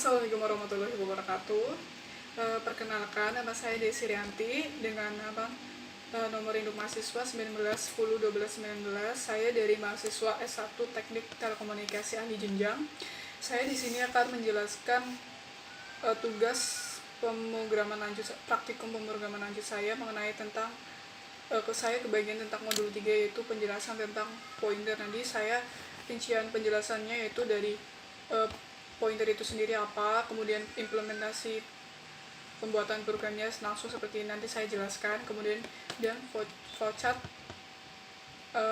Assalamualaikum warahmatullahi wabarakatuh. Perkenalkan, nama saya Desi Rianti dengan nomor induk mahasiswa 19101219. Saya dari mahasiswa S1 Teknik Telekomunikasi Ahli Jenjang. Saya di sini akan menjelaskan tugas pemrograman lanjut, praktikum pemrograman lanjut saya mengenai tentang saya kebagian tentang modul 3, yaitu penjelasan tentang pointer. Nanti saya rincian penjelasannya yaitu dari pointer itu sendiri apa, kemudian implementasi pembuatan programnya langsung seperti nanti saya jelaskan, kemudian dan flowchart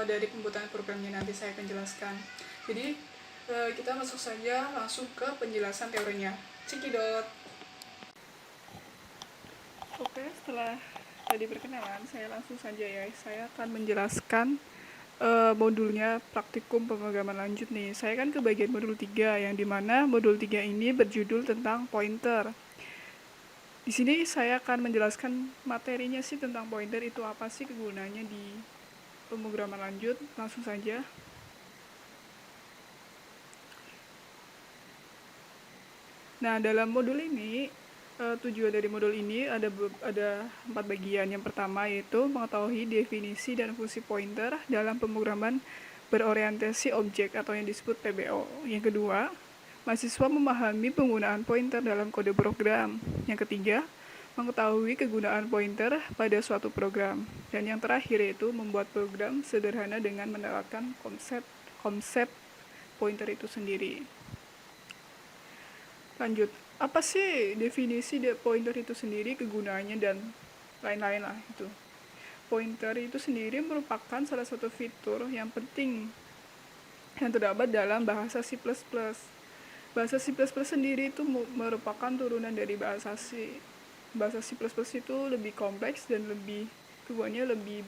dari pembuatan programnya nanti saya akan jelaskan. Jadi kita masuk saja langsung ke penjelasan teorinya. Cekidot. Oke, setelah tadi perkenalan, saya langsung saja ya. Saya akan menjelaskan modulnya praktikum pemrograman lanjut nih. Saya kan ke bagian modul 3, yang dimana modul 3 ini berjudul tentang pointer. Di sini saya akan menjelaskan materinya sih tentang pointer itu apa sih, kegunaannya di pemrograman lanjut. Langsung saja. Nah, dalam modul ini tujuan dari modul ini ada 4 bagian. Yang pertama yaitu mengetahui definisi dan fungsi pointer dalam pemrograman berorientasi objek atau yang disebut PBO. Yang kedua, mahasiswa memahami penggunaan pointer dalam kode program. Yang ketiga, mengetahui kegunaan pointer pada suatu program. Dan yang terakhir yaitu membuat program sederhana dengan menerapkan konsep pointer itu sendiri. Lanjut, apa sih definisi pointer itu sendiri, kegunaannya, dan lain-lain lah itu. Pointer itu sendiri merupakan salah satu fitur yang penting yang terdapat dalam bahasa C++. Bahasa C++ sendiri itu merupakan turunan dari bahasa C. Bahasa C++ itu lebih kompleks dan kegunaannya lebih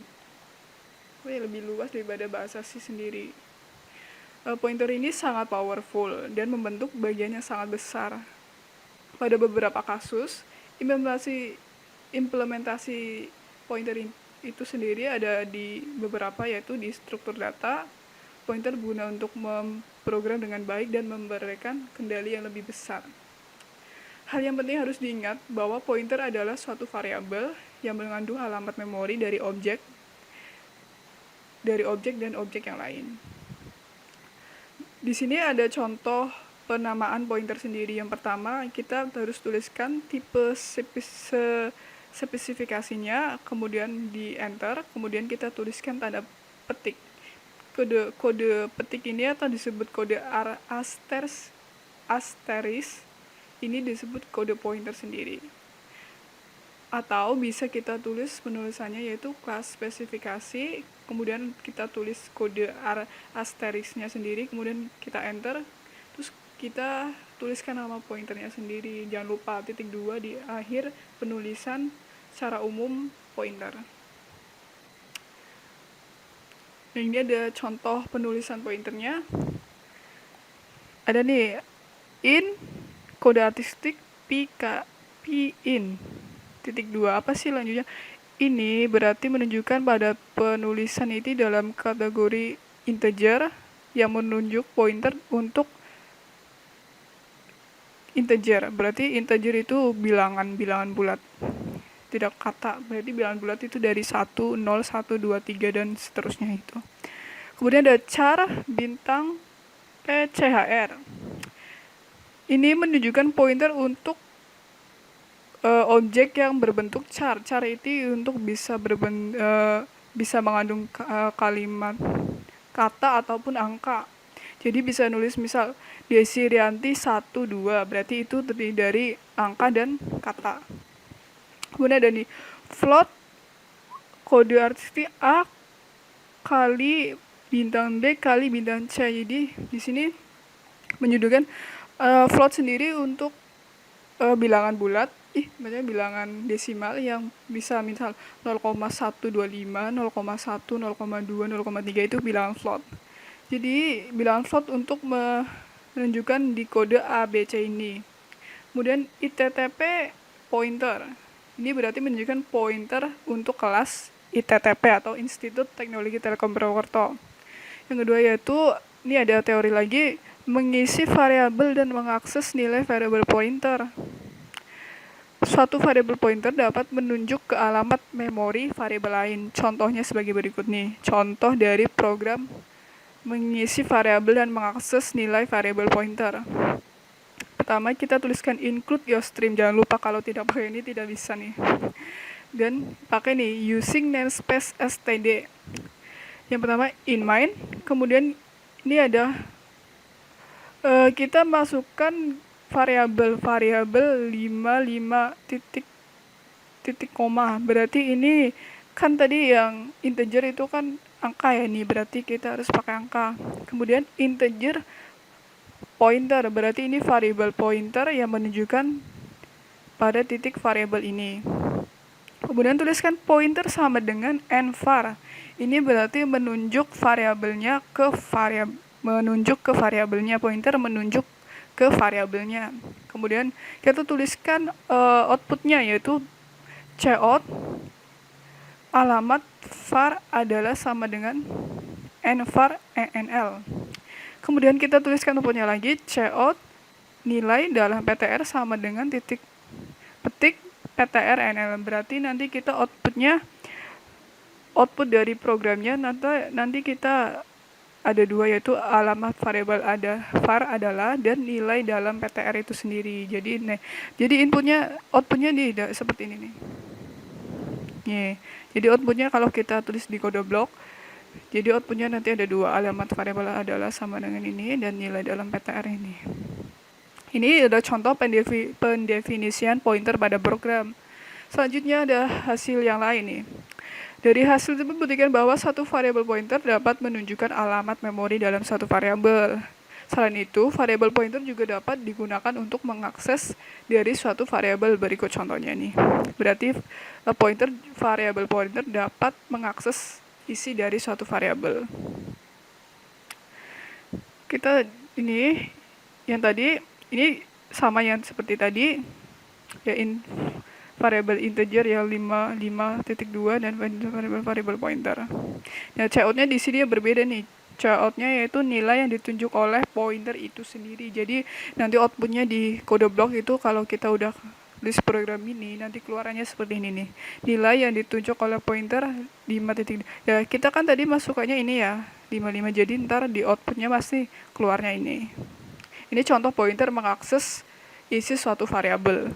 luas daripada bahasa C sendiri. Pointer ini sangat powerful dan membentuk bagian yang sangat besar. Pada beberapa kasus, implementasi pointer itu sendiri ada di beberapa, yaitu di struktur data. Pointer guna untuk memprogram dengan baik dan memberikan kendali yang lebih besar. Hal yang penting harus diingat bahwa pointer adalah suatu variabel yang mengandung alamat memori dari objek dan objek yang lain. Di sini ada contoh penamaan pointer sendiri. Yang pertama, kita harus tuliskan tipe spesifikasinya, kemudian di enter, kemudian kita tuliskan tanda petik. Kode petik ini atau disebut kode asterisk, ini disebut kode pointer sendiri. Atau bisa kita tulis penulisannya yaitu kelas spesifikasi, kemudian kita tulis kode asterisknya sendiri, kemudian kita enter, terus kita tuliskan nama pointernya sendiri. Jangan lupa titik 2 di akhir penulisan secara umum pointer. Nah, ini ada contoh penulisan pointernya. Ada nih, in kode artistik p in titik 2. Apa sih lanjutnya? Ini berarti menunjukkan pada penulisan ini dalam kategori integer yang menunjuk pointer untuk integer. Berarti integer itu bilangan bulat. Tidak kata. Berarti bilangan bulat itu dari 1, 0, 1, 2, 3 dan seterusnya itu. Kemudian ada char bintang CHR. Ini menunjukkan pointer untuk objek yang berbentuk char. Char itu untuk bisa mengandung kalimat, kata ataupun angka. Jadi bisa nulis misal Desi Rianti 1, 2, berarti itu terdiri dari angka dan kata. Kemudian ada nih float kode artistik A kali bintang B kali bintang C. Jadi di sini menunjukkan float sendiri untuk bilangan bulat, maksudnya bilangan desimal yang bisa misal 0,125, 0,1, 0,2, 0,3 itu bilangan float. Jadi bilangan float untuk menunjukkan di kode A, B, C ini. Kemudian ITTP pointer. Ini berarti menunjukkan pointer untuk kelas ITTP atau Institut Teknologi Telekom Purwokerto. Yang kedua yaitu, ini ada teori lagi, mengisi variabel dan mengakses nilai variabel pointer. Suatu variabel pointer dapat menunjuk ke alamat memori variabel lain. Contohnya sebagai berikut nih. Contoh dari program mengisi variabel dan mengakses nilai variabel pointer. Pertama, kita tuliskan include your stream. Jangan lupa, kalau tidak pakai ini tidak bisa nih. Dan pakai nih using namespace std. Yang pertama in main, kemudian ini ada kita masukkan variabel 55 titik koma. Berarti ini kan tadi yang integer itu kan angka ya nih, berarti kita harus pakai angka. Kemudian integer pointer, berarti ini variabel pointer yang menunjukkan pada titik variabel ini. Kemudian tuliskan pointer sama dengan nvar. Ini berarti menunjuk variabelnya ke variabelnya, pointer menunjuk ke variabelnya. Kemudian kita tuliskan outputnya, yaitu cout alamat var adalah sama dengan nvar enl. Kemudian kita tuliskan outputnya lagi, cout nilai dalam ptr sama dengan petik ptr nl. Berarti nanti kita output dari programnya nanti kita ada dua, yaitu alamat variabel var adalah dan nilai dalam ptr itu sendiri. Jadi outputnya seperti ini nih. Jadi outputnya kalau kita tulis di kode blok, jadi outputnya nanti ada dua, alamat variabel adalah sama dengan ini dan nilai dalam ptr ini. Ini adalah contoh pendefinisian pointer pada program. Selanjutnya ada hasil yang lain nih. Dari hasil tersebut buktikan bahwa satu variabel pointer dapat menunjukkan alamat memori dalam satu variabel. Selain itu, variabel pointer juga dapat digunakan untuk mengakses dari suatu variabel. Berikut contohnya nih. Berarti variabel pointer dapat mengakses isi dari suatu variabel. Kita ini yang tadi ini sama yang seperti tadi, ya variabel integer yang 5.2 dan variabel pointer. Nah, cout-nya di sini berbeda nih. Cout-nya yaitu nilai yang ditunjuk oleh pointer itu sendiri. Jadi nanti outputnya di kode blok itu kalau kita udah tulis program ini nanti keluarannya seperti ini nih. Nilai yang ditunjuk oleh pointer 5. Ya, kita kan tadi masukannya ini ya 55. Jadi ntar di outputnya pasti keluarnya ini. Ini contoh pointer mengakses isi suatu variabel.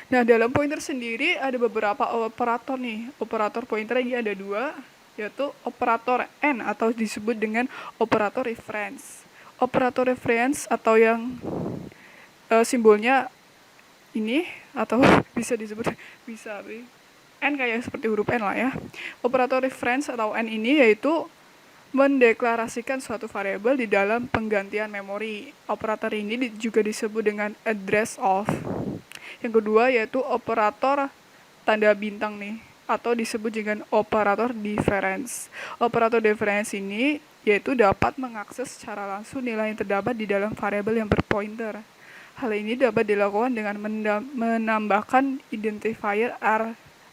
Nah, dalam pointer sendiri ada beberapa operator nih. Operator pointer ini ada dua, yaitu operator n atau disebut dengan operator reference. Operator reference atau yang simbolnya ini atau bisa disebut n kayak seperti huruf n lah ya. Operator reference atau n ini yaitu mendeklarasikan suatu variabel di dalam penggantian memori. Operator ini juga disebut dengan address of. Yang kedua yaitu operator tanda bintang nih, atau disebut dengan operator difference. Operator difference ini yaitu dapat mengakses secara langsung nilai yang terdapat di dalam variabel yang berpointer. Hal ini dapat dilakukan dengan menambahkan identifier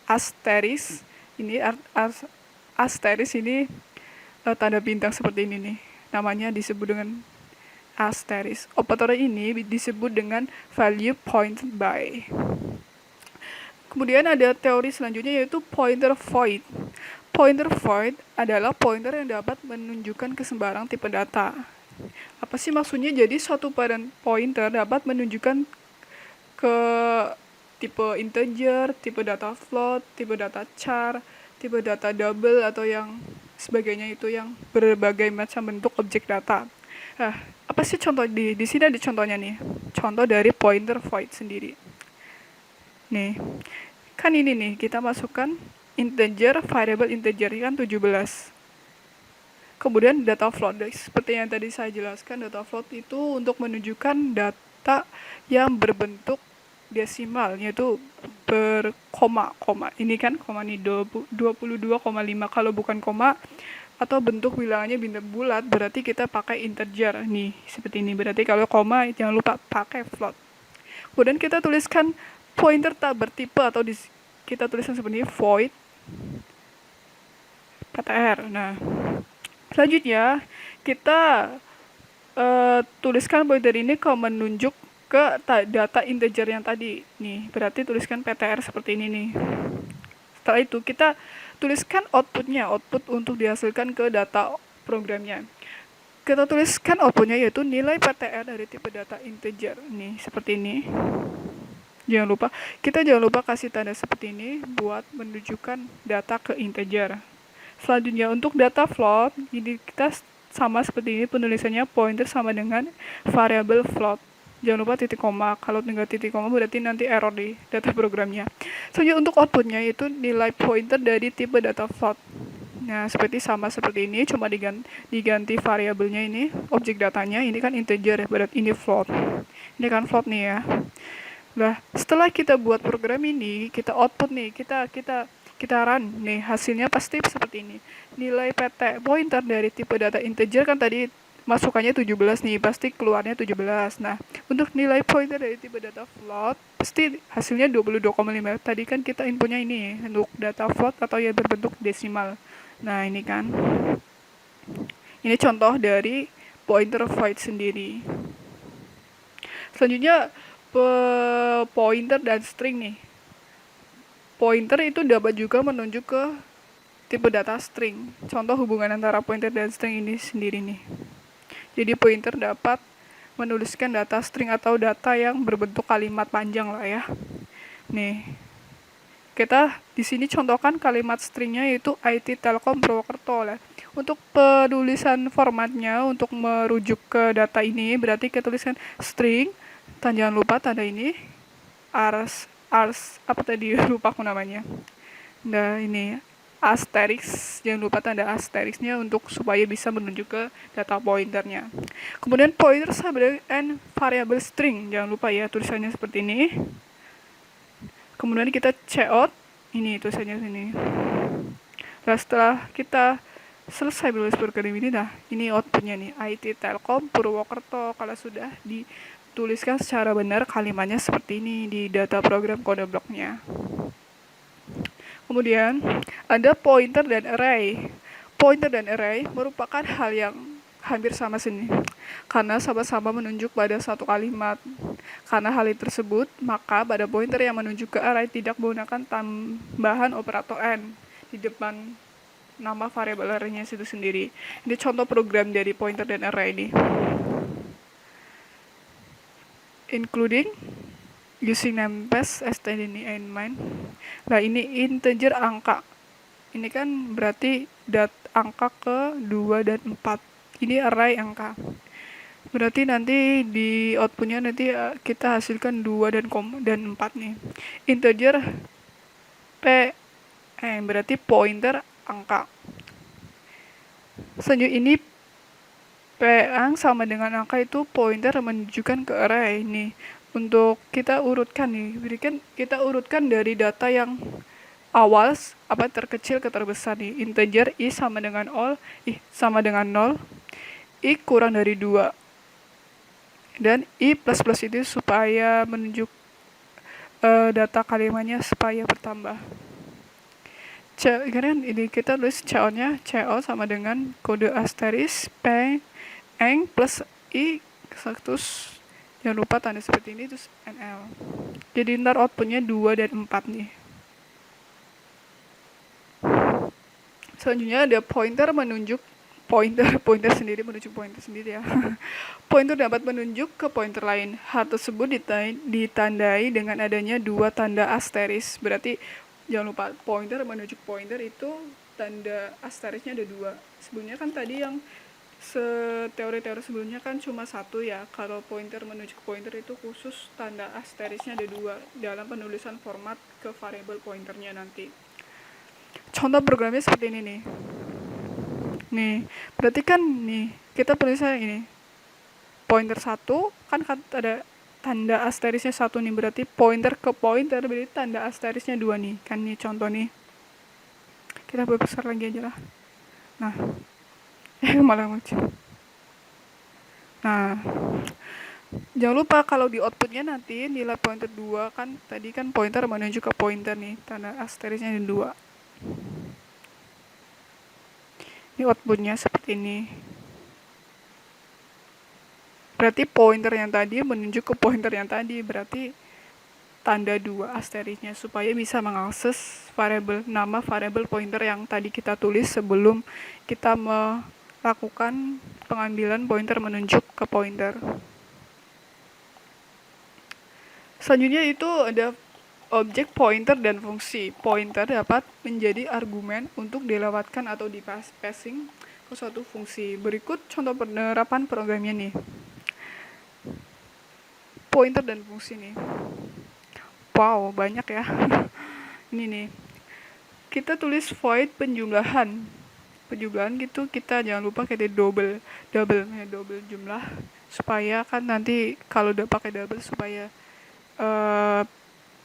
asterisk. Asterisk ini tanda bintang seperti ini nih. Namanya disebut dengan asterisk. Operator ini disebut dengan value pointed by. Kemudian ada teori selanjutnya yaitu pointer void. Pointer void adalah pointer yang dapat menunjukkan ke sembarang tipe data. Apa sih maksudnya? Jadi suatu pointer dapat menunjukkan ke tipe integer, tipe data float, tipe data char, tipe data double atau yang sebagainya, itu yang berbagai macam bentuk objek data. Nah, apa sih contoh di sini ada contohnya nih. Contoh dari pointer void sendiri. Nih. Kan ini nih, kita masukkan integer, variable integer kan 17. Kemudian data float, seperti yang tadi saya jelaskan, data float itu untuk menunjukkan data yang berbentuk desimal, yaitu berkoma. Ini kan koma nih 22,5. Kalau bukan koma atau bentuk bilangannya bintang bulat, berarti kita pakai integer nih, seperti ini. Berarti kalau koma jangan lupa pakai float. Kemudian kita tuliskan pointer tak bertipe atau kita tuliskan seperti void ptr. Nah, selanjutnya kita tuliskan pointer ini ke menunjuk ke data integer yang tadi nih, berarti tuliskan ptr seperti ini nih. Setelah itu kita tuliskan outputnya, output untuk dihasilkan ke data programnya. Kita tuliskan outputnya yaitu nilai ptr dari tipe data integer nih, seperti ini. Kita jangan lupa kasih tanda seperti ini buat menunjukkan data ke integer. Selanjutnya untuk data float, ini kita sama seperti ini penulisannya, pointer sama dengan variabel float. Jangan lupa titik koma, kalau tinggal titik koma berarti nanti error di data programnya. Selanjutnya untuk outputnya yaitu nilai pointer dari tipe data float. Nah, sama seperti ini, cuma diganti variabelnya ini, objek datanya, ini kan integer, berarti ini float. Ini kan float nih ya. Nah, setelah kita buat program ini, kita output nih, kita run nih, hasilnya pasti seperti ini. Nilai PT pointer dari tipe data integer kan tadi masukannya 17 nih, pasti keluarnya 17. Nah, untuk nilai pointer dari tipe data float pasti hasilnya 22,5. Tadi kan kita inputnya ini untuk data float atau yang berbentuk desimal. Nah, ini kan. Ini contoh dari pointer void sendiri. Selanjutnya pointer dan string nih. Pointer itu dapat juga menunjuk ke tipe data string. Contoh hubungan antara pointer dan string ini sendiri nih. Jadi pointer dapat menuliskan data string atau data yang berbentuk kalimat panjang lah ya. Nih. Kita di sini contohkan kalimat stringnya yaitu IT Telkom Purwokerto lah. Untuk penulisan formatnya untuk merujuk ke data ini berarti kita tuliskan string, jangan lupa tanda ini ars apa tadi lupa aku namanya. Nah, ini asterisk, jangan lupa tanda asterisknya untuk supaya bisa menunjuk ke data pointernya. Kemudian pointer sama dengan variable string, jangan lupa ya tulisannya seperti ini. Kemudian kita cout, ini tulisannya sini. Nah, setelah kita selesai menulis program ini, nah ini outputnya nih, IT Telkom Purwokerto. Kalau sudah dituliskan secara benar kalimatnya seperti ini di data program kode bloknya. Kemudian ada pointer dan array. Pointer dan array merupakan hal yang hampir sama sini, karena sama-sama menunjuk pada satu kalimat. Karena hal tersebut, maka pada pointer yang menunjuk ke array tidak menggunakan tambahan operator n di depan nama variabel array-nya itu sendiri. Ini contoh program dari pointer dan array ini. Including using namespace std and main. Nah, ini integer angka. Ini kan berarti angka ke 2 dan 4. Ini array angka. Berarti nanti di outputnya nanti kita hasilkan 2 dan 4 nih. Integer berarti pointer angka. Selanjutnya ini P sama dengan angka itu pointer menunjukkan ke array ini. Untuk kita urutkan nih, kita urutkan dari data yang awal terkecil ke terbesar nih. Integer i sama dengan 0, i kurang dari 2. Dan i plus itu supaya menunjuk data kalimatnya supaya bertambah. Ini kita tulis co-nya, co sama dengan kode asterisk p eng plus i terus jangan lupa tanda seperti ini terus nl. Jadi ntar outputnya 2 dan 4 nih. Selanjutnya ada pointer sendiri menunjuk pointer sendiri ya. Pointer dapat menunjuk ke pointer lain. Hal tersebut ditandai dengan adanya 2 tanda asterisk. Berarti jangan lupa pointer menunjuk pointer itu tanda asterisknya ada 2. Sebelumnya kan tadi yang teori-teori sebelumnya kan cuma 1 ya. Kalau pointer menunjuk pointer itu khusus tanda asterisknya ada 2 dalam penulisan format ke variabel pointernya nanti. Contoh programnya seperti ini nih. Nih, berarti kan nih kita penulisannya ini. Pointer 1 kan ada tanda asterisknya 1 nih, berarti pointer ke pointer berarti tanda asterisknya 2 nih. Kan nih contoh nih. Kita besar lagi aja lah. Nah, malah macam. Nah, jangan lupa kalau di outputnya nanti nilai pointer 2 kan tadi kan pointer menuju ke pointer nih, tanda asterisknya ada 2. Ini outputnya seperti ini. Berarti pointer yang tadi menunjuk ke pointer yang tadi, berarti tanda 2 asterisnya supaya bisa mengakses nama variabel pointer yang tadi kita tulis sebelum kita melakukan pengambilan pointer menunjuk ke pointer. Selanjutnya itu ada objek pointer dan fungsi. Pointer dapat menjadi argumen untuk dilewatkan atau di-passing ke suatu fungsi. Berikut contoh penerapan programnya nih. Pointer dan fungsi nih. Wow, banyak ya. Ini nih. Kita tulis void penjumlahan. Penjumlahan gitu kita jangan lupa kita double jumlah supaya kan nanti kalau udah pakai double supaya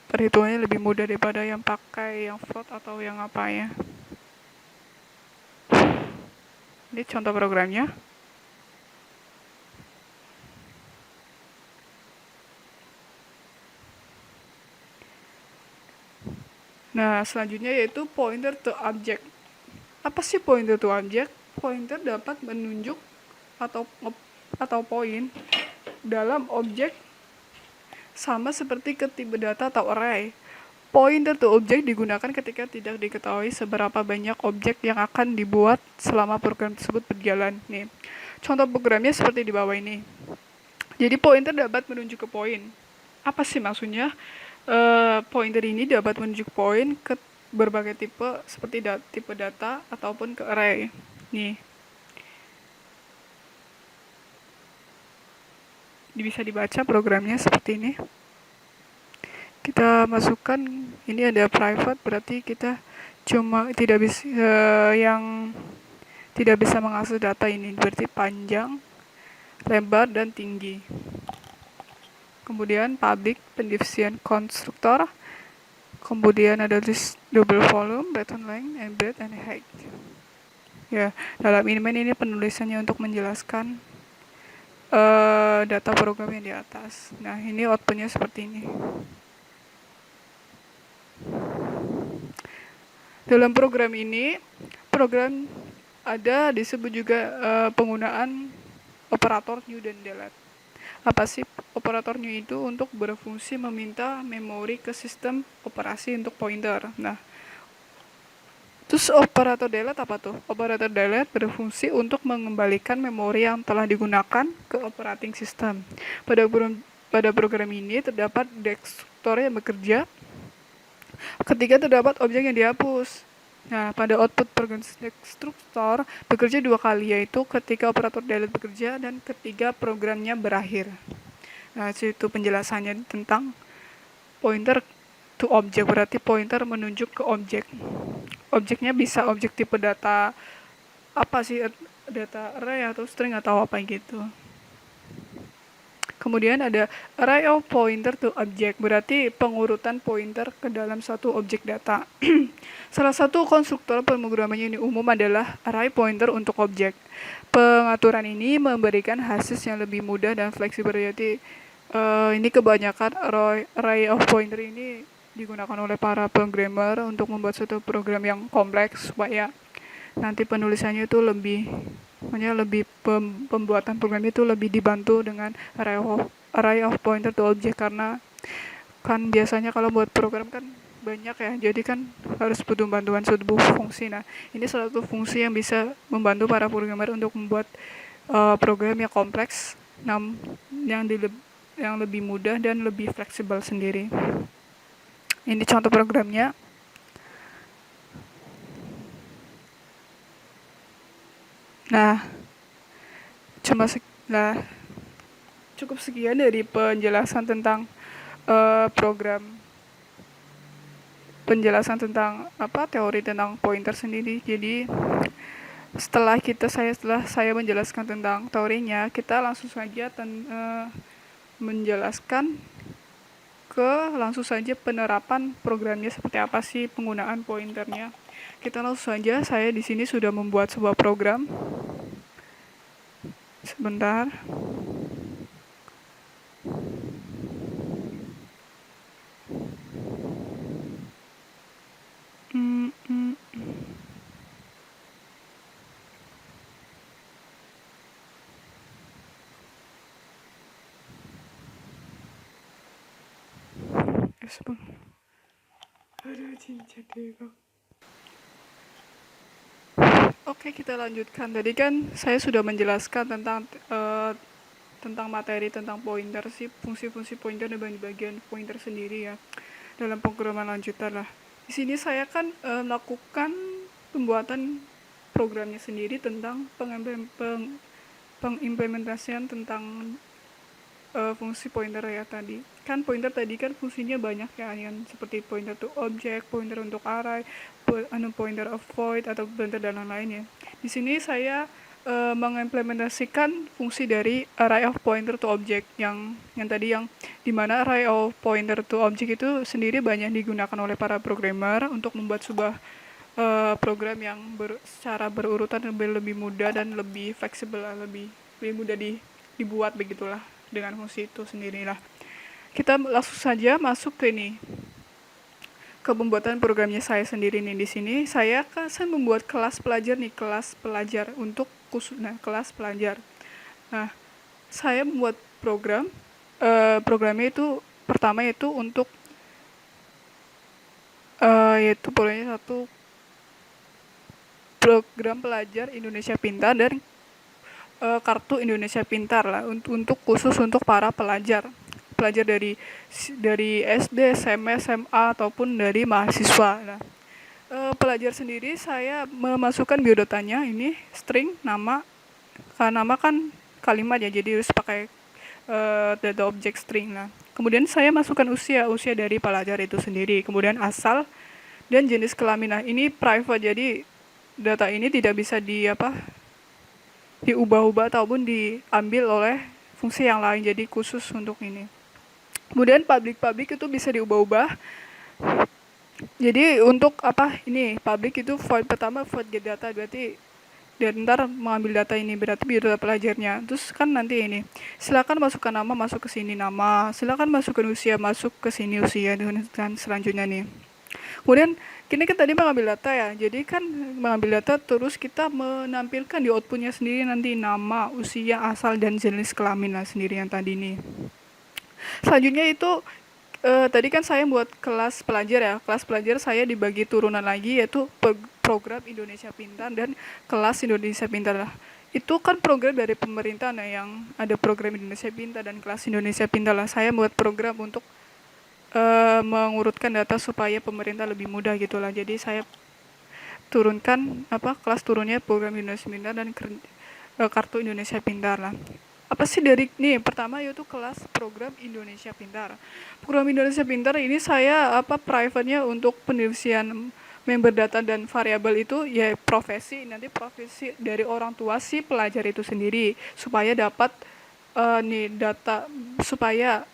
perhitungannya lebih mudah daripada yang pakai yang float atau yang apa ya. Ini contoh programnya. Nah, selanjutnya yaitu pointer to object. Apa sih pointer to object? Pointer dapat menunjuk atau poin dalam objek sama seperti ke tipe data atau array. Pointer to object digunakan ketika tidak diketahui seberapa banyak objek yang akan dibuat selama program tersebut berjalan. Nih, contoh programnya seperti di bawah ini. Jadi pointer dapat menunjuk ke poin. Apa sih maksudnya? Pointer ini dapat menunjuk poin ke berbagai tipe seperti tipe data ataupun ke array. Nih, bisa dibaca programnya seperti ini. Kita masukkan, ini ada private, berarti kita cuma tidak bisa yang tidak bisa mengakses data ini, berarti panjang, lebar, dan tinggi. Kemudian public pendivisian konstruktor. Kemudian ada list double volume, return length, and breadth and height. Ya, dalam ini penulisannya untuk menjelaskan data program yang di atas. Nah, ini outputnya seperti ini. Dalam program ini, ada disebut juga penggunaan operator new dan delete. Apa sih operator new itu? Untuk berfungsi meminta memori ke sistem operasi untuk pointer. Nah, terus operator delete apa tuh? Operator delete berfungsi untuk mengembalikan memori yang telah digunakan ke operating system. Pada program ini terdapat destruktor yang bekerja ketika terdapat objek yang dihapus. Nah, pada output program destruktor bekerja 2 kali, yaitu ketika operator delete bekerja dan ketika programnya berakhir. Nah, itu penjelasannya tentang pointer to object, berarti pointer menunjuk ke objek. Objeknya bisa objek tipe data apa sih, data array atau string atau apa gitu. Kemudian ada array of pointer to object, berarti pengurutan pointer ke dalam suatu objek data. Salah satu konstruktor pemrograman yang umum adalah array pointer untuk objek. Pengaturan ini memberikan hasil yang lebih mudah dan fleksibel. Jadi ini kebanyakan array of pointer ini digunakan oleh para programmer untuk membuat suatu program yang kompleks supaya nanti penulisannya itu lebih pembuatan program itu lebih dibantu dengan array of pointer to object, karena kan biasanya kalau buat program kan banyak ya, jadi kan harus butuh bantuan suatu fungsi. Nah, ini salah satu fungsi yang bisa membantu para programmer untuk membuat program yang kompleks, yang lebih mudah dan lebih fleksibel sendiri. Ini contoh programnya. Nah, cukup sekian dari penjelasan tentang program, penjelasan tentang teori tentang pointer sendiri. Jadi setelah saya menjelaskan tentang teorinya, kita langsung saja menjelaskan langsung saja penerapan programnya seperti apa sih, penggunaan pointernya. Kita langsung saja, saya di sini sudah membuat sebuah program. Sebentar. Aduh, cincin deh. Oke, kita lanjutkan. Tadi kan saya sudah menjelaskan tentang materi, tentang pointer sih, fungsi-fungsi pointer dan bagian pointer sendiri ya dalam pemrograman lanjutan lah. Di sini saya kan melakukan pembuatan programnya sendiri tentang pengimplementasian tentang fungsi pointer ya tadi. Kan pointer tadi kan fungsinya banyak ya, yang seperti pointer to object, pointer untuk array, pointer of void atau pointer dan lain-lain ya. Di sini saya mengimplementasikan fungsi dari array of pointer to object yang tadi yang dimana array of pointer to object itu sendiri banyak digunakan oleh para programmer untuk membuat sebuah program yang secara berurutan lebih mudah dan lebih fleksibel, lebih mudah dibuat begitulah dengan fungsi itu sendirilah. Kita langsung saja masuk ke ini, ke pembuatan programnya saya sendiri nih. Di sini saya membuat kelas pelajar nih, kelas pelajar untuk khusus, kelas pelajar. Nah, saya membuat programnya itu pertama itu untuk yaitu programnya satu program pelajar Indonesia Pintar dan kartu Indonesia Pintar lah untuk khusus untuk para pelajar dari SD, SMP, SMA ataupun dari mahasiswa. Nah, pelajar sendiri saya memasukkan biodatanya ini string nama, karena nama kan kalimat ya, jadi harus pakai data object string. Nah, kemudian saya masukkan usia dari pelajar itu sendiri, kemudian asal dan jenis kelamin. Nah, ini private, jadi data ini tidak bisa diubah-ubah ataupun diambil oleh fungsi yang lain, jadi khusus untuk ini. Kemudian public itu bisa diubah-ubah. Jadi untuk ini public itu void pertama, void get data, berarti dan ntar mengambil data ini berarti biodata pelajarnya. Terus kan nanti ini silakan masukkan nama, masuk ke sini nama, silakan masukkan usia, masuk ke sini usia, dan selanjutnya nih. Kemudian kini kita tadi mengambil data ya, jadi kan mengambil data terus kita menampilkan di outputnya sendiri nanti nama, usia, asal, dan jenis kelamin lah sendiri yang tadi nih. Selanjutnya itu tadi kan saya buat kelas pelajar ya, kelas pelajar saya dibagi turunan lagi, yaitu program Indonesia Pintar dan kelas Indonesia Pintar lah. Itu kan program dari pemerintah, nah yang ada program Indonesia Pintar dan kelas Indonesia Pintar lah. Saya buat program untuk mengurutkan data supaya pemerintah lebih mudah gitulah. Jadi saya turunkan kelas turunnya program Indonesia Pintar dan kartu Indonesia Pintar lah. Apa sih dari nih pertama yaitu kelas program Indonesia Pintar. Program Indonesia Pintar ini saya private-nya untuk pendistribusian member data dan variabel itu ya profesi, nanti profesi dari orang tua si pelajar itu sendiri supaya dapat data, supaya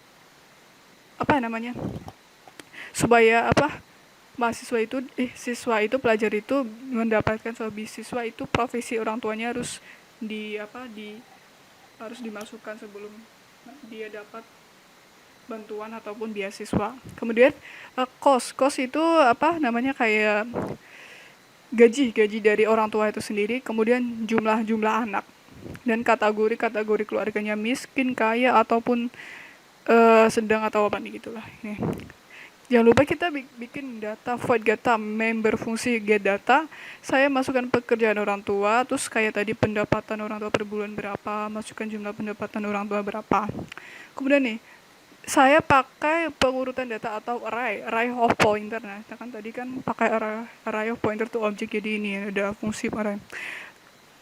supaya mahasiswa itu siswa itu pelajar itu mendapatkan sebuah beasiswa, itu profesi orang tuanya harus harus dimasukkan sebelum dia dapat bantuan ataupun beasiswa. Kemudian kos itu kayak gaji dari orang tua itu sendiri, kemudian jumlah anak dan kategori keluarganya miskin, kaya ataupun sedang atau apa nih gitulah. Nih. Jangan lupa kita bikin data void data, member fungsi get data. Saya masukkan pekerjaan orang tua, terus kayak tadi pendapatan orang tua per bulan berapa, masukkan jumlah pendapatan orang tua berapa. Kemudian nih, saya pakai pengurutan data atau array of pointer. Nah, kan tadi kan pakai array of pointer to object, jadi ini ada fungsi array.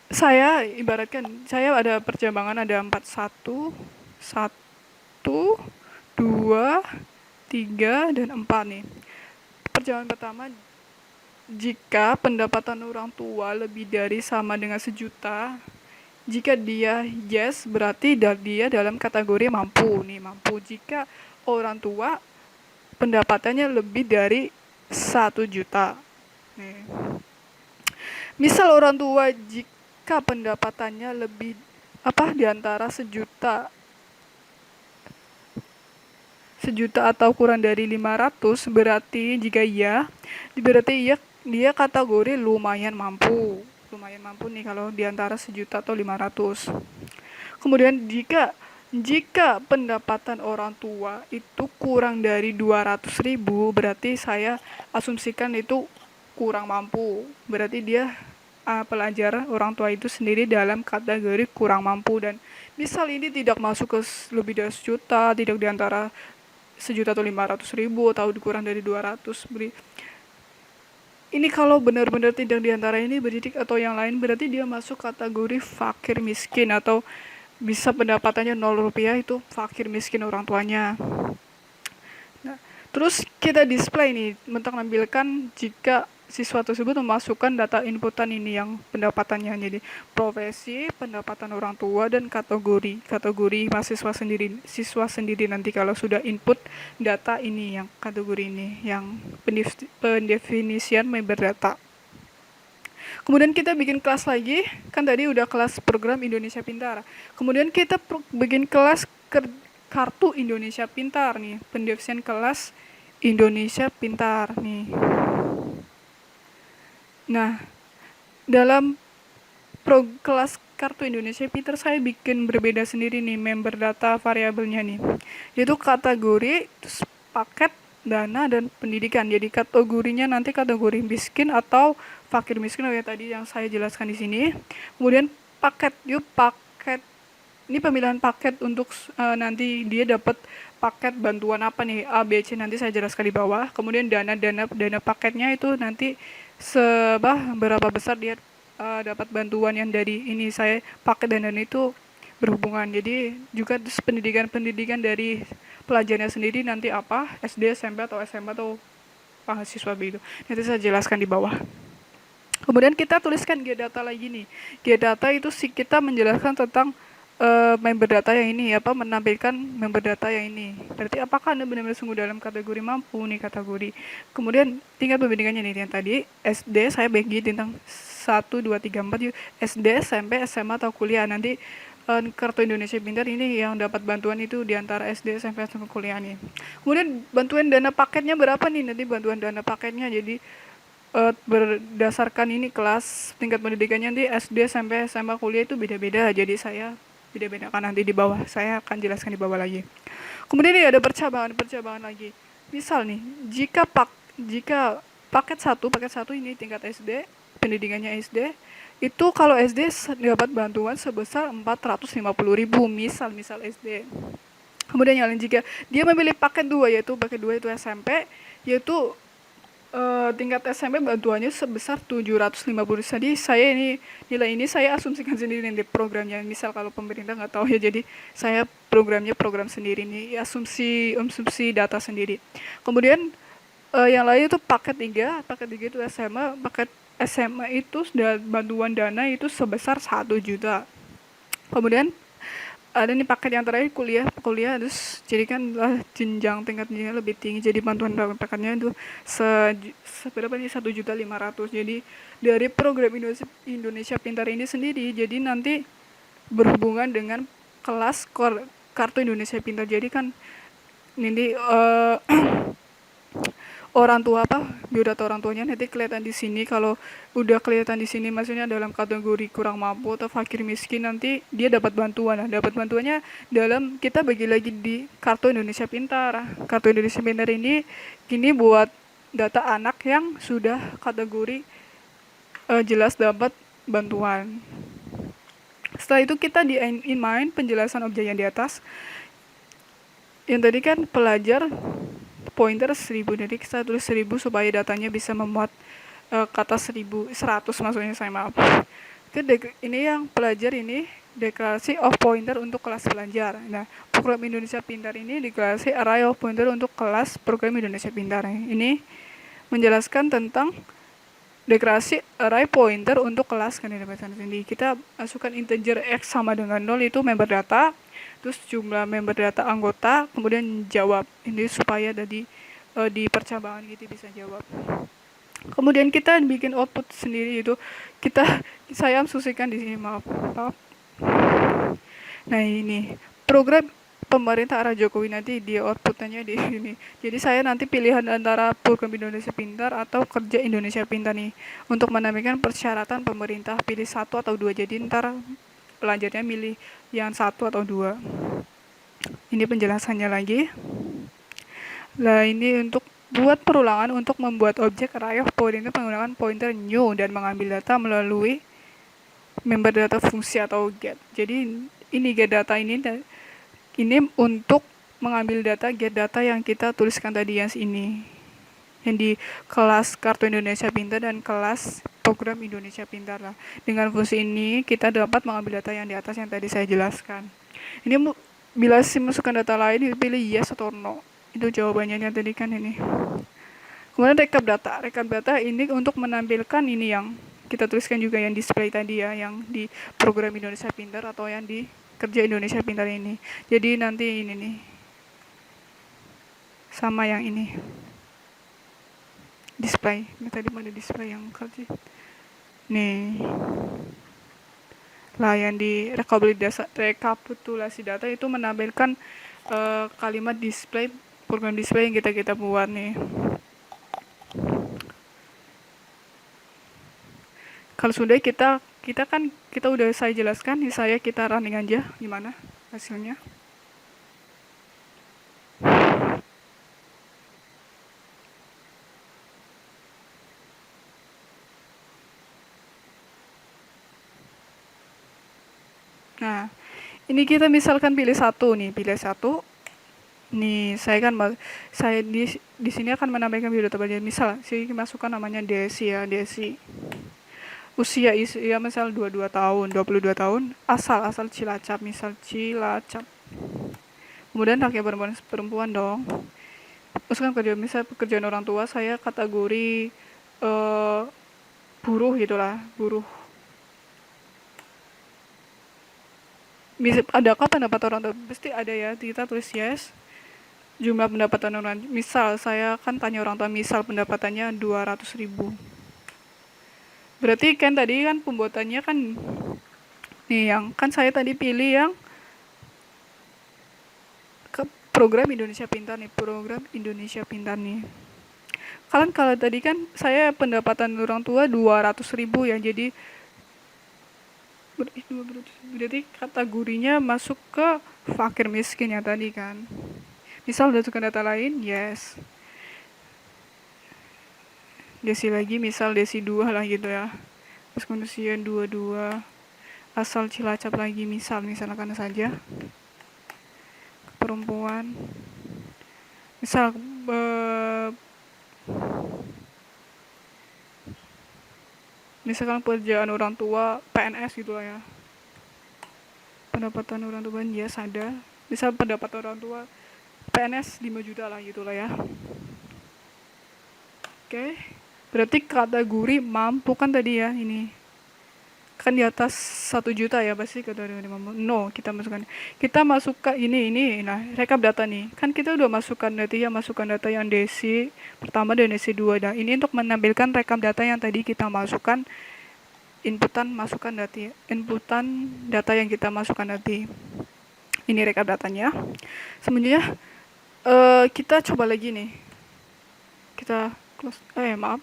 Saya ibaratkan, saya ada percambangan ada 4, 1, 2, 3, dan 4 nih. Perjalanan pertama, jika pendapatan orang tua lebih dari sama dengan 1 juta, jika dia yes, berarti dia dalam kategori mampu nih, mampu. Jika orang tua pendapatannya lebih dari 1 juta. Nih. Misal orang tua jika pendapatannya lebih di antara 1 juta atau kurang dari 500, berarti jika iya, berarti dia kategori lumayan mampu nih kalau di antara 1 juta atau 500. Kemudian jika Jika pendapatan orang tua itu kurang dari 200.000, berarti saya asumsikan itu kurang mampu. Berarti dia pelajar orang tua itu sendiri dalam kategori kurang mampu, dan misal ini tidak masuk ke lebih dari sejuta, tidak di antara sejuta atau 500.000 atau kurang dari 200. Ini kalau benar-benar tidak diantara ini berdidik atau yang lain, berarti dia masuk kategori fakir miskin, atau bisa pendapatannya 0 rupiah, itu fakir miskin orang tuanya. Nah, terus kita display nih, menampilkan jika siswa tersebut memasukkan data inputan ini yang pendapatannya, jadi profesi, pendapatan orang tua, dan kategori mahasiswa sendiri, siswa sendiri nanti kalau sudah input data ini, yang kategori ini, yang pendefinisian member data. Kemudian kita bikin kelas lagi, kan tadi udah kelas program Indonesia Pintar. Kemudian kita bikin kelas kartu Indonesia Pintar nih, pendefinisian kelas Indonesia Pintar nih. Nah, dalam kelas kartu Indonesia Pintar saya bikin berbeda sendiri nih member data variabelnya nih. Yaitu kategori, terus paket, dana, dan pendidikan. Jadi kategorinya nanti kategori miskin atau fakir miskin kayak tadi yang saya jelaskan di sini. Kemudian paket, paket. Ini pemilihan paket untuk nanti dia dapat paket bantuan apa nih, A, B, C, nanti saya jelaskan di bawah. Kemudian dana paketnya itu nanti berapa besar dia dapat bantuan yang dari ini, saya paket dan dana itu berhubungan. Jadi juga pendidikan dari pelajarnya sendiri nanti apa, SD, SMP, atau SMA, atau mahasiswa begitu. Nanti saya jelaskan di bawah. Kemudian kita tuliskan G-data lagi nih. G-data itu kita menjelaskan tentang member data yang ini, menampilkan member data yang ini. Berarti apakah Anda benar-benar sungguh dalam kategori mampu nih kategori. Kemudian tingkat pendidikannya nih yang tadi SD saya bagi tentang 1, 2, 3, 4 SD, SMP, SMA, atau kuliah. Nanti kartu Indonesia Pintar ini yang dapat bantuan itu di antara SD, SMP, sampai kuliah nih. Kemudian bantuan dana paketnya berapa nih? Nanti bantuan dana paketnya jadi berdasarkan ini kelas tingkat pendidikannya nanti SD, SMP, SMA, kuliah itu beda-beda. Jadi saya beda-beda kan nanti di bawah. Saya akan jelaskan di bawah lagi. Kemudian ini ada percabangan lagi. Misal nih, jika paket 1 ini tingkat SD, pendidikannya SD, itu kalau SD dapat bantuan sebesar 450.000, misal SD. Kemudian yang lain, jika dia memilih paket 2 yaitu SMP, yaitu tingkat SMP bantuannya sebesar 750. Jadi saya nilai ini saya asumsikan sendiri di programnya. Misal kalau pemerintah nggak tahu ya, jadi saya programnya program sendiri nih, asumsi data sendiri. Kemudian yang lain itu paket 3 itu SMA. Paket SMA itu bantuan dana itu sebesar 1 juta. Kemudian ada nih paket yang terakhir kuliah, terus jadi kan jenjang tingkatnya lebih tinggi, jadi bantuan paketnya itu seberapa nih, 1.500.000. Jadi dari program Indonesia Pintar ini sendiri, jadi nanti berhubungan dengan kelas kartu Indonesia Pintar. Jadi kan nanti orang tua biodata orang tuanya nanti kelihatan di sini. Kalau udah kelihatan di sini maksudnya dalam kategori kurang mampu atau fakir miskin, nanti dia dapat bantuan. Dapat bantuannya dalam kita bagi lagi di kartu Indonesia Pintar. Kartu Indonesia Pintar ini kini buat data anak yang sudah kategori jelas dapat bantuan. Setelah itu kita di inline penjelasan objek yang di atas. Yang tadi kan pelajar pointer 1000, jadi kita tulis 1000 supaya datanya bisa memuat kata 100 maksudnya, saya maaf. Ini yang pelajar ini deklarasi of pointer untuk kelas pelajar. Nah, program Indonesia Pintar ini deklarasi array of pointer untuk kelas program Indonesia Pintar. Ini menjelaskan tentang deklarasi array pointer untuk kelas kan ini. Kita masukkan integer x sama dengan 0 itu member data, terus jumlah member data anggota, kemudian jawab. Ini supaya tadi di percabangan gitu bisa jawab. Kemudian kita bikin output sendiri, itu saya asumsikan di sini, maaf. Nah, ini program pemerintah arah Jokowi nanti di outputnya di sini. Jadi saya nanti pilihan antara program Indonesia Pintar atau kerja Indonesia Pintar nih. Untuk menampilkan persyaratan pemerintah, pilih 1 atau 2. Jadi ntar pelajarnya milih yang 1 atau 2. Ini penjelasannya lagi. Nah, ini untuk buat perulangan untuk membuat objek array of pointer menggunakan pointer new dan mengambil data melalui member data fungsi atau get. Jadi ini get data ini untuk mengambil get data yang kita tuliskan tadi yang di kelas Kartu Indonesia Pintar dan kelas Program Indonesia Pintar lah. Dengan fungsi ini kita dapat mengambil data yang di atas yang tadi saya jelaskan. Ini bila masukkan data lain dipilih yes atau no. Itu jawabannya yang tadi kan ini. Kemudian rekap data. Rekap data ini untuk menampilkan ini yang kita tuliskan juga yang display tadi ya, yang di Program Indonesia Pintar atau yang di Kerja Indonesia Pintar ini. Jadi nanti ini nih sama yang ini display. Ini tadi mana display yang kerja nih lah, yang di rekapitulasi data itu menampilkan kalimat display, program display yang kita buat nih. Kalau sudah kita udah saya jelaskan, kita running aja gimana hasilnya. Nah, ini kita misalkan pilih satu. Nih, saya di sini akan menambahkan video data. Misal, saya masukkan namanya Desi ya, Desi. Usia misal 22 tahun, 22 tahun, asal Cilacap, misal Cilacap. Kemudian laki perempuan dong. Masukkan pekerjaan orang tua, saya kategori buruh gitulah, buruh. Adakah pendapat orang tua? Pasti ada ya, kita tulis yes. Jumlah pendapatan orang, misal saya kan tanya orang tua, misal pendapatannya 200.000. Berarti kan tadi kan pembuatannya kan nih, yang kan saya tadi pilih yang ke Program Indonesia Pintar nih, Program Indonesia Pintar nih. Kalian kalau tadi kan saya pendapatan orang tua 200.000 ya, jadi berarti kategorinya masuk ke fakir miskin ya tadi kan. Misal udah tukar data lain, yes. Desi lagi, misal Desi 2 lah gitu ya. Terus kemudian 22, asal Cilacap lagi, misalkan saja. Perempuan. Misal misalkan pekerjaan orang tua PNS gitu lah ya. Pendapatan orang tua yes ada. Misal pendapatan orang tua PNS 5 juta lah gitu lah ya. Oke. Berarti kategori mampu kan tadi ya, ini. Kan di atas 1 juta ya pasti kategori mampu. No, kita masukkan ini. Nah, rekap data nih. Kan kita udah masukkan data yang Desi pertama dan Desi 2. Nah, ini untuk menampilkan rekap data yang tadi kita masukkan, inputan data yang kita masukkan nanti. Ini rekap datanya. Selanjutnya kita coba lagi nih. Kita close. Maaf.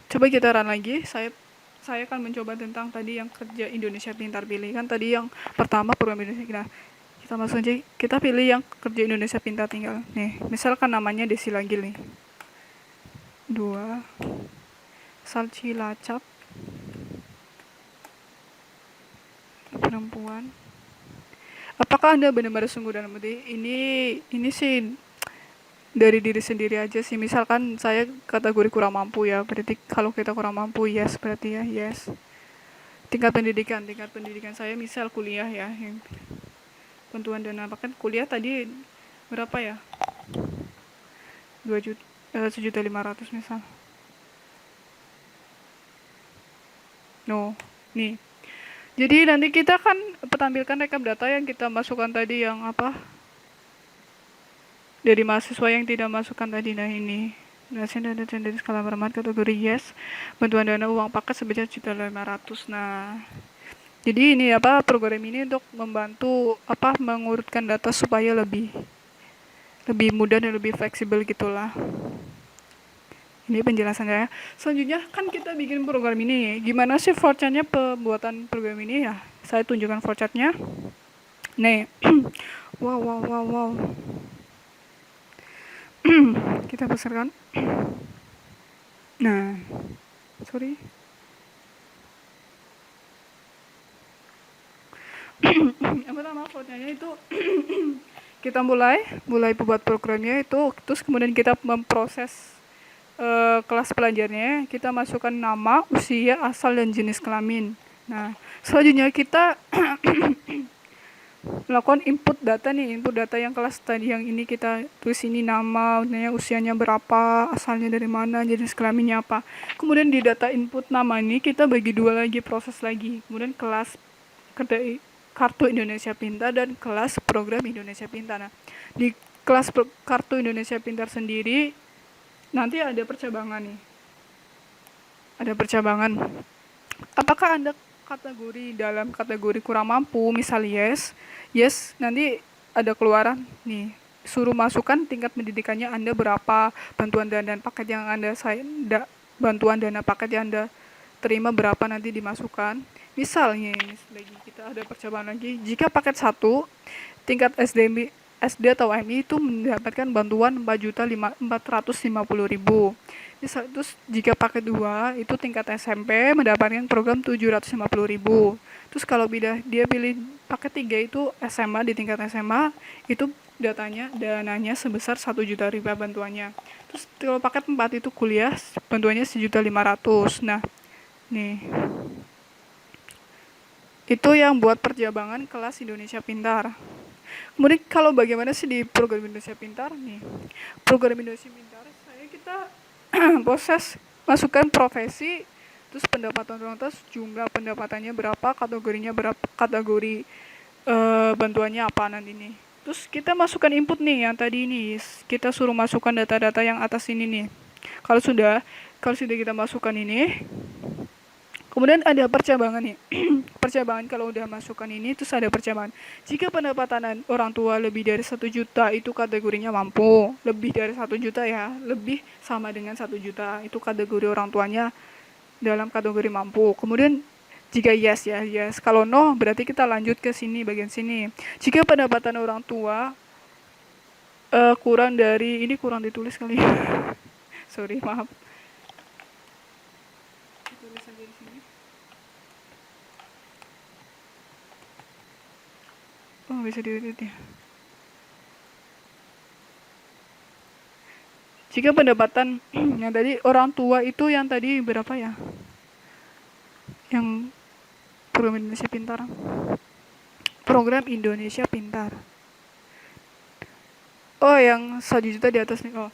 Coba kita run lagi. Saya akan mencoba tentang tadi yang Kerja Indonesia Pintar pilih. Kan tadi yang pertama Program Indonesia. Nah, kita masuk aja. Kita pilih yang Kerja Indonesia Pintar tinggal. Nih, misalkan namanya Desi lagi nih. 2. Asal Cilacap. Perempuan. Apakah Anda benar-benar sungguh dalam hati? Ini sih dari diri sendiri aja sih. Misalkan saya kategori kurang mampu ya, berarti kalau kita kurang mampu yes, berarti ya yes. Tingkat pendidikan saya misal kuliah ya, yang bantuan dana bahkan kuliah tadi berapa ya, 1.500.000 misal. No, nih. Jadi nanti kita kan tampilkan rekap data yang kita masukkan tadi yang apa, dari mahasiswa yang tidak masukkan tadi. Nah ini nasi dana dari skala bermat kategori yes, bantuan dana uang paket sebesar 1.500.000. Nah, jadi ini program ini untuk membantu mengurutkan data supaya lebih mudah dan lebih fleksibel gitulah. Ini penjelasannya. Selanjutnya kan kita bikin program ini. Gimana sih flowchartnya pembuatan program ini ya? Saya tunjukkan flowchartnya. Nih, wow, wow, wow, wow. Kita besarkan. Nah, sorry. Yang pertama floatnya itu kita mulai buat programnya itu, terus kemudian kita memproses kelas pelajarnya, kita masukkan nama, usia, asal, dan jenis kelamin. Nah, selanjutnya kita melakukan input data yang kelas tadi yang ini kita tulis ini nama, usianya berapa, asalnya dari mana, jenis kelaminnya apa. Kemudian di data input nama ini kita bagi dua lagi, proses lagi. Kemudian kelas kartu Indonesia Pintar dan kelas program Indonesia Pintar. Nah, di kelas kartu Indonesia Pintar sendiri nanti ada percabangan nih. Ada percabangan. Apakah Anda kategori dalam kategori kurang mampu, misal yes, nanti ada keluaran nih, suruh masukkan tingkat pendidikannya Anda berapa, bantuan dana paket yang Anda bantuan dana paket yang Anda terima berapa nanti dimasukkan. Misalnya lagi kita ada percobaan lagi, jika paket 1 tingkat SD atau MI itu mendapatkan bantuan 4.450.000. Terus jika paket 2 itu tingkat SMP mendapatkan program 750.000. Terus kalau dia pilih paket 3 itu SMA, di tingkat SMA itu dananya sebesar 1 juta rupiah bantuannya. Terus kalau paket 4 itu kuliah bantuannya 1.500.000. Nah, nih. Itu yang buat perjabangan kelas Indonesia Pintar. Kemudian kalau bagaimana sih di program Indonesia Pintar nih? Program Indonesia Pintar kita proses masukkan profesi, terus pendapatan orang tua, jumlah pendapatannya berapa, kategorinya berapa, kategori bantuannya apa nanti nih. Terus kita masukkan input nih yang tadi ini, kita suruh masukkan data-data yang atas ini nih. Kalau sudah kita masukkan ini, kemudian ada percabangan nih. Percabangan kalau udah masukkan ini, terus ada percabangan. Jika pendapatan orang tua lebih dari 1 juta, itu kategorinya mampu. Lebih dari 1 juta ya, lebih sama dengan 1 juta. Itu kategori orang tuanya dalam kategori mampu. Kemudian jika yes ya, yes. Kalau no, berarti kita lanjut ke sini, bagian sini. Jika pendapatan orang tua kurang ditulis kali. Sorry, maaf. Tulis aja di sini. Oh, bisa dilihat ya. Jika pendapatan yang tadi orang tua itu yang tadi berapa ya? Yang program Indonesia Pintar. Program Indonesia Pintar. Oh, yang 1 juta di atas nih. Oh.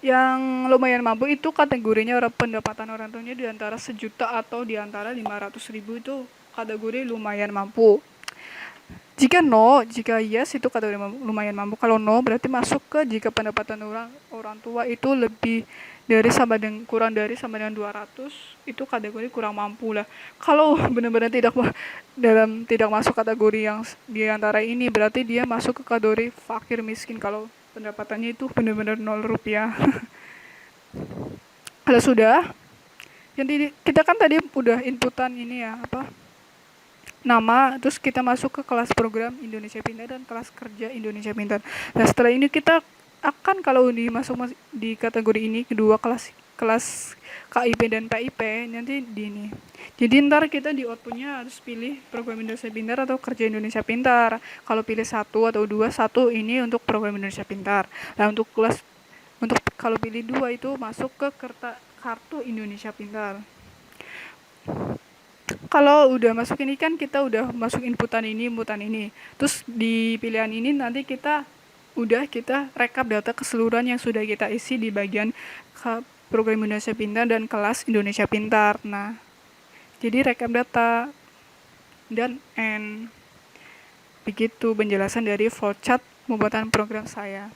Yang lumayan mampu itu kategorinya pendapatan orang tuanya di antara 1 juta atau di antara 500.000 itu kategori lumayan mampu. Jika yes itu kategori lumayan mampu. Kalau no berarti masuk ke jika pendapatan orang tua itu lebih dari kurang dari sama dengan 200, itu kategori kurang mampu lah. Kalau benar-benar tidak masuk kategori yang di antara ini, berarti dia masuk ke kategori fakir miskin kalau pendapatannya itu benar-benar 0 rupiah. Kalau sudah, kita kan tadi udah inputan ini ya, nama, terus kita masuk ke kelas program Indonesia Pintar dan kelas kerja Indonesia Pintar. Nah, setelah ini kita akan kalau masuk di kategori ini kedua kelas KIP dan PIP nanti di ini. Jadi ntar kita di outputnya harus pilih program Indonesia Pintar atau kerja Indonesia Pintar. Kalau pilih 1 atau 2, 1 ini untuk program Indonesia Pintar. Nah, untuk kalau pilih 2 itu masuk ke kartu Indonesia Pintar. Kalau udah masuk ini kan kita udah masuk inputan ini. Terus di pilihan ini nanti kita rekap data keseluruhan yang sudah kita isi di bagian program Indonesia Pintar dan kelas Indonesia Pintar. Nah, jadi rekap data dan end. Begitu penjelasan dari flowchart pembuatan program saya.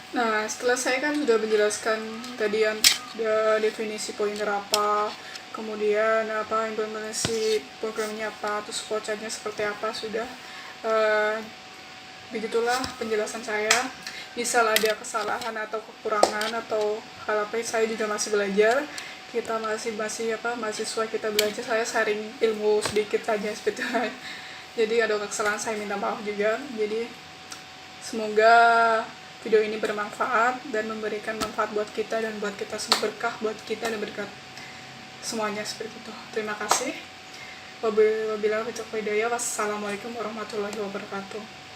Nah, setelah saya kan sudah menjelaskan tadi yang definisi pointer apa, kemudian implementasi programnya apa, terus flowchartnya seperti apa, sudah begitulah penjelasan saya. Misal ada kesalahan atau kekurangan atau hal apa, saya juga masih belajar. kita mahasiswa kita belajar, saya sharing ilmu sedikit saja seperti itu. Jadi ada kesalahan saya minta maaf juga. Jadi semoga video ini bermanfaat dan memberikan manfaat buat kita dan buat kita, berkah buat kita dan berkat semuanya seperti itu. Terima kasih. Wabillahi taufiq wal hidayah. Wassalamualaikum warahmatullahi wabarakatuh.